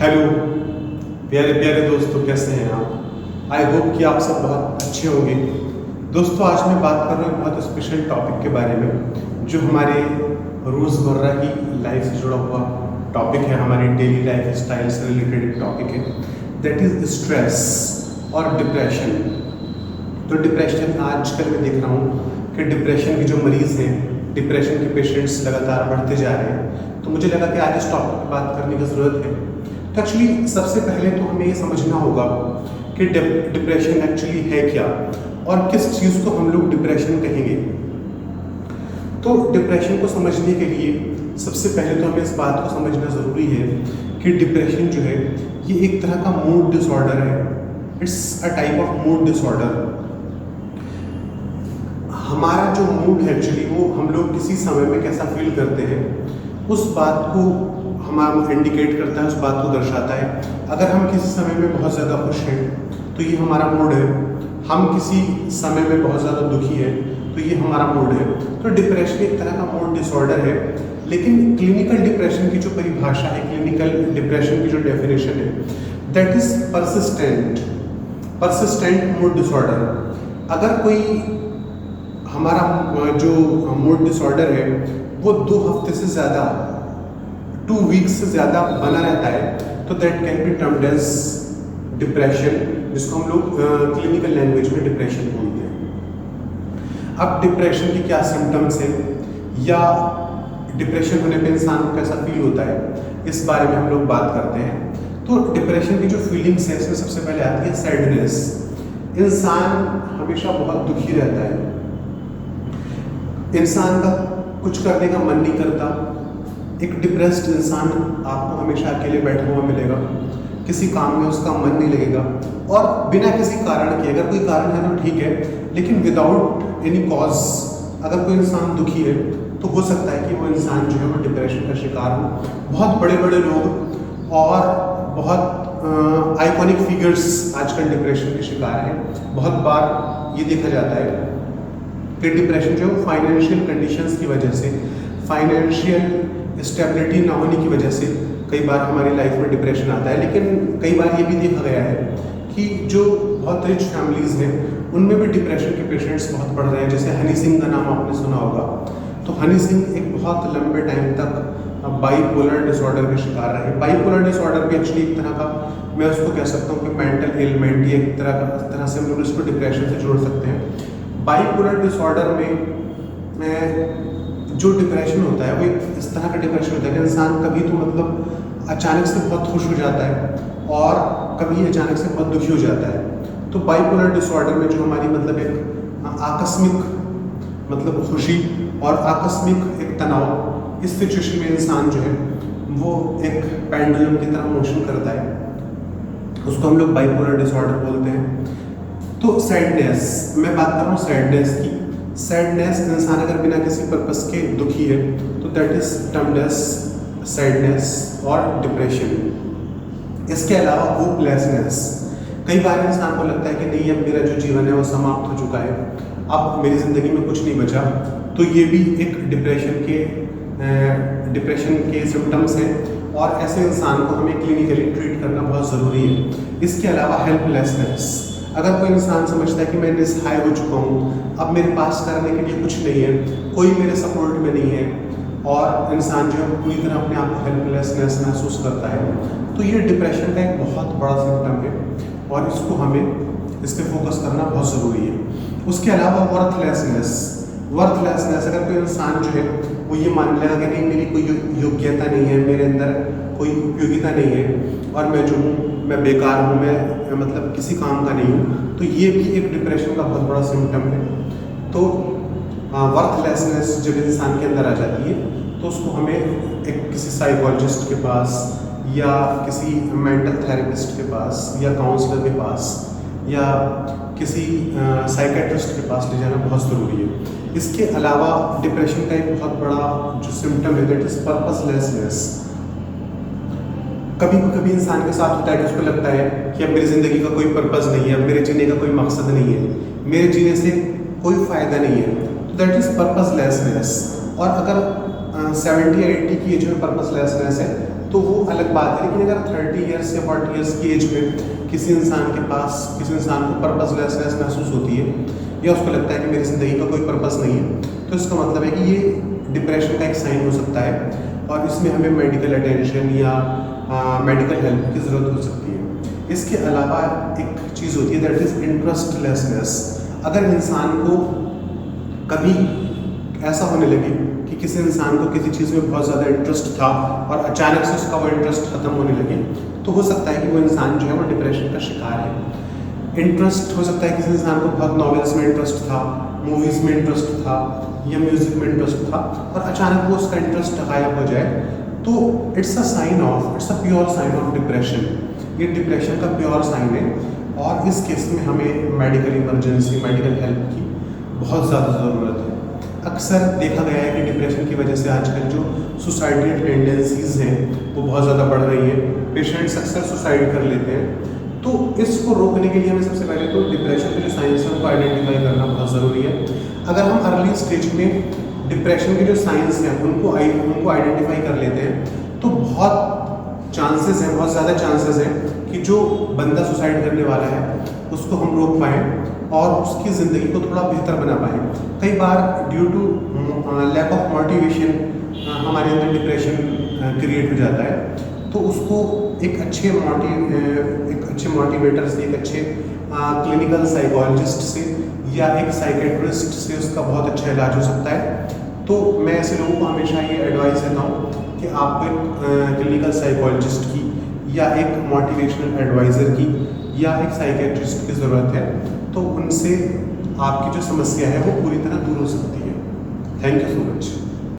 Hello प्यारे प्यारे दोस्तों, कैसे हैं आप? आई होप कि आप सब बहुत अच्छे होंगे। दोस्तों, आज मैं बात कर रहा हूँ बहुत स्पेशल टॉपिक के बारे में, जो हमारे रोज़मर्रा की लाइफ से जुड़ा हुआ टॉपिक है, हमारी डेली लाइफ स्टाइल से रिलेटेड एक टॉपिक है, दैट इज़ स्ट्रेस और डिप्रेशन। तो डिप्रेशन आजकल मैं देख रहा हूँ कि डिप्रेशन के जो मरीज़ हैं, डिप्रेशन के पेशेंट्स लगातार बढ़ते जा रहे हैं। तो मुझे लगा कि आज इस टॉपिक पर बात करने की ज़रूरत है। तो एक्चुअली सबसे पहले तो हमें ये समझना होगा कि डिप्रेशन एक्चुअली है क्या और किस चीज़ को हम लोग डिप्रेशन कहेंगे। तो डिप्रेशन को समझने के लिए सबसे पहले तो हमें इस बात को समझना ज़रूरी है कि डिप्रेशन जो है ये एक तरह का मूड डिसऑर्डर है। It's a type of mood disorder. हमारा जो मूड है एक्चुअली वो हम लोग किसी समय में कैसा फील करते हैं उस बात को हमारा इंडिकेट करता है, उस बात को दर्शाता है। अगर हम किसी समय में बहुत ज़्यादा खुश हैं तो ये हमारा मूड है। हम किसी समय में बहुत ज़्यादा दुखी है तो ये हमारा मूड है। तो डिप्रेशन एक तरह का मूड डिसऑर्डर है। लेकिन क्लिनिकल डिप्रेशन की जो परिभाषा है, क्लिनिकल डिप्रेशन की जो डेफिनेशन है, that is persistent mood disorder. अगर कोई हमारा जो मूड डिसऑर्डर है वो 2 हफ्ते से ज़्यादा, 2 वीक्स से ज़्यादा बना रहता है तो that can be termed as depression, जिसको हम लोग क्लिनिकल लैंग्वेज में डिप्रेशन बोलते हैं। अब डिप्रेशन की क्या सिम्टम्स हैं या डिप्रेशन होने पे इंसान को कैसा फील होता है, इस बारे में हम लोग बात करते हैं। तो डिप्रेशन की जो फीलिंग्स है इसमें सबसे पहले आती है सैडनेस। इंसान हमेशा बहुत दुखी रहता है, इंसान का कुछ करने का मन नहीं करता। एक डिप्रेस्ड इंसान आपको हमेशा अकेले बैठा हुआ मिलेगा, किसी काम में उसका मन नहीं लगेगा और बिना किसी कारण के, अगर कोई कारण है तो ठीक है, लेकिन विदाउट एनी कॉज अगर कोई इंसान दुखी है तो हो सकता है कि वो इंसान जो है वो डिप्रेशन का शिकार हो। बहुत बड़े बड़े लोग और बहुत आइकॉनिक फिगर्स आजकल डिप्रेशन के शिकार हैं। बहुत बार ये देखा जाता है कि डिप्रेशन जो है फाइनेंशियल कंडीशंस की वजह से, फाइनेंशियल स्टेबिलिटी ना होने की वजह से कई बार हमारी लाइफ में डिप्रेशन आता है। लेकिन कई बार ये भी देखा गया है कि जो बहुत रिच फैमिलीज़ हैं उनमें भी डिप्रेशन के पेशेंट्स बहुत बढ़ रहे हैं। जैसे हनी सिंह का नाम आपने सुना होगा। तो हनी सिंह एक बहुत लंबे टाइम तक बाइपोलर डिसऑर्डर के शिकार रहे। बाइपोलर डिसऑर्डर भी एक्चुअली एक तरह का, मैं उसको कह सकता हूँ कि मेंटल एलिमेंट, या एक तरह से हम लोग इसको डिप्रेशन से जोड़ सकते हैं। बाइपोलर डिसऑर्डर में जो डिप्रेशन होता है वो एक इस तरह का डिप्रेशन होता है कि इंसान कभी तो मतलब अचानक से बहुत खुश हो जाता है और कभी अचानक से बहुत दुखी हो जाता है। तो बाइपोलर डिसऑर्डर में जो हमारी मतलब एक आकस्मिक मतलब खुशी और आकस्मिक एक तनाव, इस सिचुएशन में इंसान जो है वो एक पेंडुलम की तरह मोशन करता है, उसको हम लोग बाइपोलर डिसऑर्डर बोलते हैं। तो सैडनेस, मैं बात कर रहा हूँ सैडनेस की। सैडनेस, इंसान अगर बिना किसी पर्पस के दुखी है तो that is termed as sadness और डिप्रेशन। इसके अलावा होपलेसनेस, कई बार इंसान को लगता है कि नहीं, अब मेरा जो जीवन है वो समाप्त हो चुका है, अब मेरी ज़िंदगी में कुछ नहीं बचा। तो ये भी एक डिप्रेशन के सिम्टम्स हैं और ऐसे इंसान को हमें क्लिनिकली ट्रीट करना बहुत ज़रूरी है। इसके अलावा हेल्पलेसनेस, अगर कोई इंसान समझता है कि मैं निस्सहाय हो चुका हूँ, अब मेरे पास करने के लिए कुछ नहीं है, कोई मेरे सपोर्ट में नहीं है, और इंसान जो है पूरी तरह अपने आप को हेल्पलेसनेस महसूस करता है, तो ये डिप्रेशन का एक बहुत बड़ा सिम्टम है और इसको हमें इस पर फोकस करना बहुत ज़रूरी है। उसके अलावा वर्थलेसनेस, अगर कोई इंसान जो है वो ये मान लेगा कि नहीं, मेरी कोई योग्यता नहीं है, मेरे अंदर कोई उपयोगिता नहीं है और मैं जो हूँ मैं बेकार हूँ, मैं मतलब किसी काम का नहीं हूँ, तो ये भी एक डिप्रेशन का बहुत बड़ा सिम्टम है। तो वर्थलेसनेस जब इंसान के अंदर आ जाती है तो उसको हमें एक किसी साइकोलॉजिस्ट के पास या किसी मेंटल थेरेपिस्ट के पास या काउंसलर के पास या किसी साइकेट्रिस्ट के पास ले जाना बहुत ज़रूरी है। इसके अलावा डिप्रेशन का एक बहुत बड़ा जो सिम्टम है दैट इज़ पर्पसलेसनेस। कभी इंसान के साथ होता है कि उसको लगता है कि अब मेरी ज़िंदगी का कोई पर्पस नहीं है, अब मेरे जीने का कोई मकसद नहीं है, मेरे जीने से कोई फ़ायदा नहीं है, तो दैट इज़ पर्पसलेसनेस। और अगर 70 या 80 की एज में पर्पसलेसनेस है तो वो अलग बात है। लेकिन अगर 30 ईयर्स या 40 ईयर्स की एज में किसी इंसान के पास, किसी इंसान को पर्पसलेसनेस महसूस होती है या उसको लगता है कि मेरी ज़िंदगी का कोई पर्पस नहीं है, तो इसका मतलब है कि ये डिप्रेशन का एक साइन हो सकता है और इसमें हमें मेडिकल अटेंशन या मेडिकल हेल्प की ज़रूरत हो सकती है। इसके अलावा एक चीज़ होती है दैट इज़ इंटरेस्टलेसनेस। अगर इंसान को कभी ऐसा होने लगे कि किसी इंसान को किसी चीज़ में बहुत ज़्यादा इंटरेस्ट था और अचानक से उसका वो इंटरेस्ट ख़त्म होने लगे, तो हो सकता है कि वो इंसान जो है वो डिप्रेशन का शिकार है। इंटरेस्ट हो सकता है किसी इंसान को बहुत नॉवेल्स में इंटरेस्ट था, मूवीज़ में इंटरेस्ट था या म्यूज़िक में इंटरेस्ट था और अचानक वो उसका इंटरेस्ट गायब हो जाए, तो it's a pure sign of depression. ये डिप्रेशन का प्योर साइन है और इस केस में हमें मेडिकल इमरजेंसी, मेडिकल हेल्प की बहुत ज़्यादा ज़रूरत है। अक्सर देखा गया है कि डिप्रेशन की वजह से आजकल जो सुसाइडल टेंडेंसीज़ हैं वो बहुत ज़्यादा बढ़ रही हैं। पेशेंट्स अक्सर सुसाइड कर लेते हैं। तो इसको रोकने के लिए हमें सबसे पहले तो डिप्रेशन के जो साइंस हैं उनको आइडेंटिफाई करना बहुत ज़रूरी है। अगर हम अर्ली स्टेज में डिप्रेशन के जो साइंस हैं उनको आइडेंटिफाई कर लेते हैं तो बहुत ज़्यादा चांसेस हैं कि जो बंदा सुसाइड करने वाला है उसको हम रोक पाएँ और उसकी ज़िंदगी को थोड़ा बेहतर बना पाएँ। कई बार due to lack of motivation हमारे अंदर डिप्रेशन क्रिएट हो जाता है, तो उसको एक अच्छे मोटिवेटर से, एक अच्छे क्लिनिकल साइकोलॉजिस्ट से या एक साइकेट्रिस्ट से उसका बहुत अच्छा इलाज हो सकता है। तो मैं ऐसे लोगों को हमेशा ये एडवाइस देता हूँ कि आपको एक क्लिनिकल साइकोलॉजिस्ट की या एक मोटिवेशनल एडवाइज़र की या एक साइकेट्रिस्ट की ज़रूरत है, तो उनसे आपकी जो समस्या है वो पूरी तरह दूर हो सकती है। Thank you so much.